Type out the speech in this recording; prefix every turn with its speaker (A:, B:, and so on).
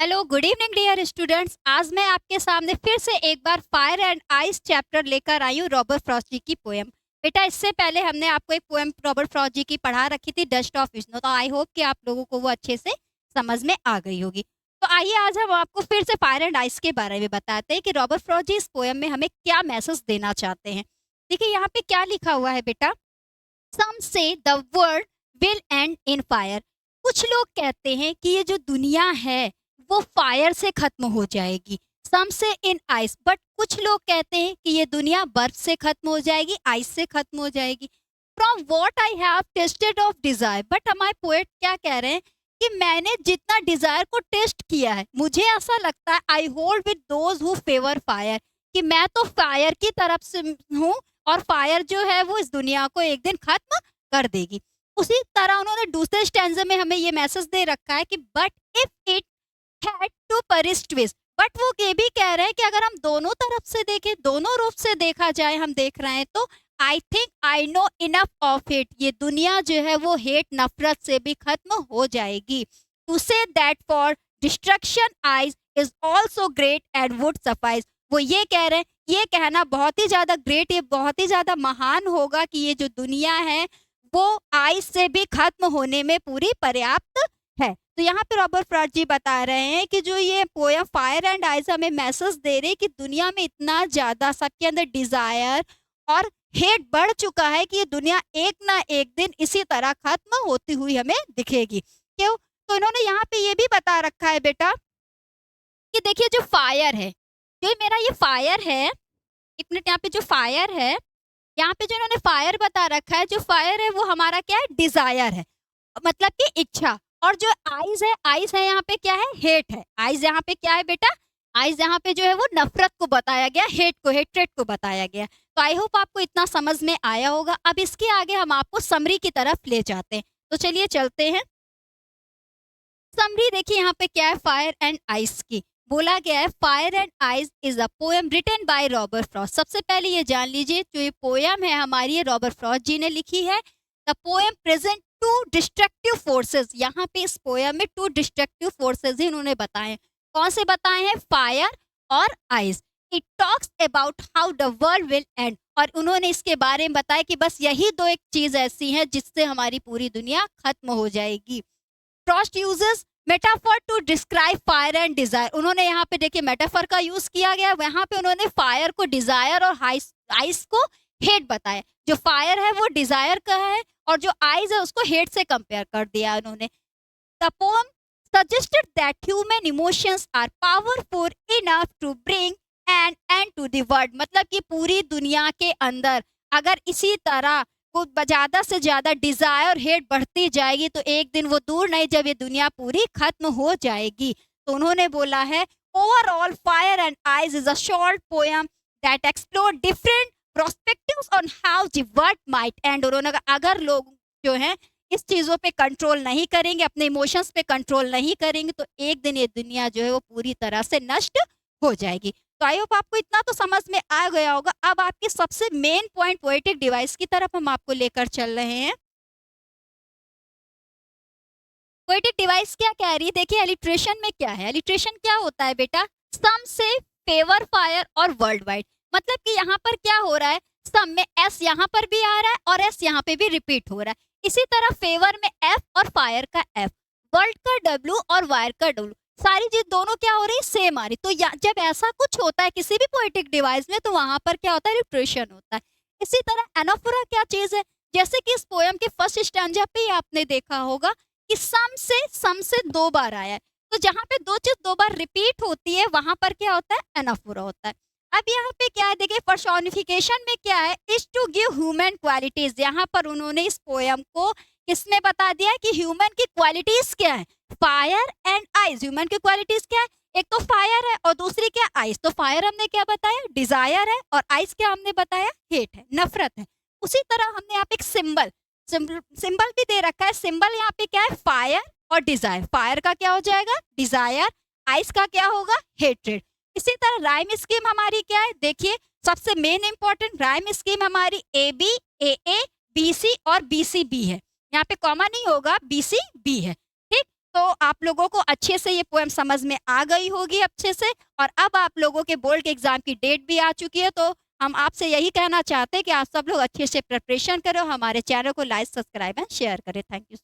A: Hello, good evening dear students. आज मैं आपके सामने फिर से एक बार फायर एंड आइस चैप्टर लेकर आई हूँ रॉबर्ट फ्रॉस्ट जी की पोएम। बेटा, इससे पहले हमने आपको एक पोएम रॉबर्ट फ्रॉस्ट जी की पढ़ा रखी थी, डस्ट ऑफ स्नो। तो आई होप कि आप लोगों को वो अच्छे से समझ में आ गई होगी। तो आइए आज हम आपको फिर से फायर एंड आइस के बारे में बताते हैं कि रॉबर्ट फ्रॉस्ट जी इस पोएम में हमें क्या मैसेज देना चाहते हैं। देखिए यहाँ पे क्या लिखा हुआ है बेटा। सम से the world will and in fire. कुछ लोग कहते हैं कि ये जो दुनिया है वो फायर से खत्म हो जाएगी। सम से इन आइस, बट कुछ लोग कहते हैं कि ये दुनिया बर्फ से खत्म हो जाएगी, आइस से खत्म हो जाएगी। From what I have tested of desire, but हमारे पोएट क्या कह रहे हैं कि मैंने जितना डिजायर को टेस्ट किया है, मुझे ऐसा लगता है I hold with those who favour fire, कि मैं तो फायर की तरफ से हूँ और फायर जो है वो इस दुनिया को एक दिन खत्म कर देगी। उसी तरह उन्होंने दूसरे स्टैंजे में हमें ये मैसेज दे रखा है कि but if it had to persist with, but वो ये भी कह रहे हैं कि अगर हम दोनों तरफ से देखें, दोनों रूप से देखा जाए, हम देख रहे हैं तो I think I know enough of it, ये दुनिया जो है वो हेट नफरत से भी खत्म हो जाएगी। To say that for destruction ice is also great and would suffice, वो ये कह रहे हैं ये कहना बहुत ही ज्यादा ग्रेट, ये बहुत ही ज्यादा महान होगा कि ये जो दुनिया है वो आइस से भी खत्म होने में पूरी पर्याप्त है। तो यहाँ पे रॉबर्ट फ्रॉस्ट जी बता रहे हैं कि जो ये पोयम फायर एंड आइस हमें मैसेज दे रहे कि दुनिया में इतना ज्यादा सबके अंदर डिजायर और हेट बढ़ चुका है कि ये दुनिया एक ना एक दिन इसी तरह खत्म होती हुई हमें दिखेगी। क्यों? तो इन्होंने यहाँ पे ये भी बता रखा है बेटा कि देखिए जो फायर है, जो मेरा ये फायर है, एक मिनट, यहाँ पे जो फायर है, यहाँ पे जो इन्होंने फायर बता रखा है, जो फायर है वो हमारा क्या है, डिजायर है, मतलब कि इच्छा। और जो आइज है यहाँ पे क्या है, हेट है। आइज यहाँ पे क्या है बेटा, आइज यहाँ पे जो है वो नफरत को बताया गया, हेट को, हेट्रेट को बताया गया। तो आई होप आपको इतना समझ में आया होगा। अब इसके आगे हम आपको समरी की तरफ ले जाते हैं, तो चलिए चलते हैं। समरी देखिए यहाँ पे क्या है, फायर एंड आइस की बोला गया है। Fire and ice is a poem written by Robert Frost. सबसे पहले ये जान लीजिए जो ये पोएम है हमारी, ये रॉबर्ट फ्रॉस्ट जी ने लिखी है। The poem present two destructive forces, यहाँ पे इस पोएम में टू डिस्ट्रक्टिव फोर्सेस ही उन्होंने बताए हैं। कौन से बताए हैं, फायर और ice. It talks about how the world will and, और उन्होंने इसके बारे में बताया कि बस यही दो एक चीज ऐसी है जिससे हमारी पूरी दुनिया खत्म हो जाएगी। Frost uses metaphor to describe fire and desire. उन्होंने यहाँ पे देखिए मेटाफर का यूज किया गया, वहां पे उन्होंने फायर को डिजायर और आइस को हेट बताया। जो फायर है वो डिजायर का है और जो आइस है उसको हेट से कंपेयर कर दिया उन्होंने। The poem suggested that human emotions are powerful enough to bring an end to the world, मतलब कि पूरी दुनिया के अंदर अगर इसी तरह को ज्यादा से ज्यादा डिजायर और हेट बढ़ती जाएगी तो एक दिन वो दूर नहीं जब ये दुनिया पूरी खत्म हो जाएगी। तो उन्होंने बोला है overall fire and eyes is a short poem that explore different prospectives on how the world might and. उन्होंने कहा अगर लोग जो है इस चीजों पे कंट्रोल नहीं करेंगे, अपने इमोशंस पे कंट्रोल नहीं करेंगे तो एक दिन ये दुनिया जो है वो पूरी तरह से नष्ट हो जाएगी। तो आई होप आपको इतना तो समझ में आ गया होगा। अब आपके सबसे मेन पॉइंट पोएटिक डिवाइस की तरफ हम आपको लेकर चल रहे हैं। पोएटिक डिवाइस क्या कह रही है, देखिए एलिट्रेशन में क्या है। एलिट्रेशन क्या होता है बेटा, सम से फेवर फायर और वर्ल्ड वाइड, मतलब कि यहाँ पर क्या हो रहा है, सम में एस यहाँ पर भी आ रहा है और एस यहाँ पे भी रिपीट हो रहा है। इसी तरह फेवर में एफ और फायर का एफ, वर्ल्ड का डब्ल्यू और वायर का डब्ल्यू, सारी चीज दोनों क्या हो रही है, सेम आ रही। तो जब ऐसा कुछ होता है किसी भी पोएटिक डिवाइस में तो वहां पर क्या होता है, रिट्रेशन होता है। इसी तरह एनाफोरा क्या चीज है, जैसे कि इस पोएम के फर्स्ट स्टैंजा पे ही आपने देखा होगा कि सम से दो बार आया है। तो जहां पे दो चीज दो बार रिपीट होती है वहां पर क्या होता है, एनाफोरा होता है। अब यहाँ पे क्या है, देखिए पर्सोनिफिकेशन में क्या है, is to give human qualities. यहाँ पर उन्होंने इस पोयम को किसमें बता दिया कि ह्यूमन की क्वालिटीज क्या है, फायर एंड आइस। ह्यूमन की क्वालिटीज क्या है, एक तो फायर है और दूसरी क्या, आइस। तो फायर हमने क्या बताया, डिजायर है, और आइस क्या हमने बताया, हेट है, नफरत है। उसी तरह हमने यहाँ पे एक सिंबल भी दे रखा है। सिंबल यहाँ पे क्या है, फायर और डिजायर। फायर का क्या हो जाएगा, डिजायर, आइस का क्या होगा, हेट्रेड। इसी तरह राइम स्कीम हमारी क्या है, देखिए सबसे मेन इंपॉर्टेंट राइम स्कीम हमारी A B A B C और बी सी बी है। यहाँ पे कॉमा नहीं होगा, बी सी बी है, ठीक। तो आप लोगों को अच्छे से ये पोएम समझ में आ गई होगी अच्छे से, और अब आप लोगों के बोर्ड के एग्जाम की डेट भी आ चुकी है, तो हम आपसे यही कहना चाहते हैं कि आप सब लोग अच्छे से प्रिपरेशन करो, हमारे चैनल को लाइक, सब्सक्राइब एंड शेयर करें। Thank you.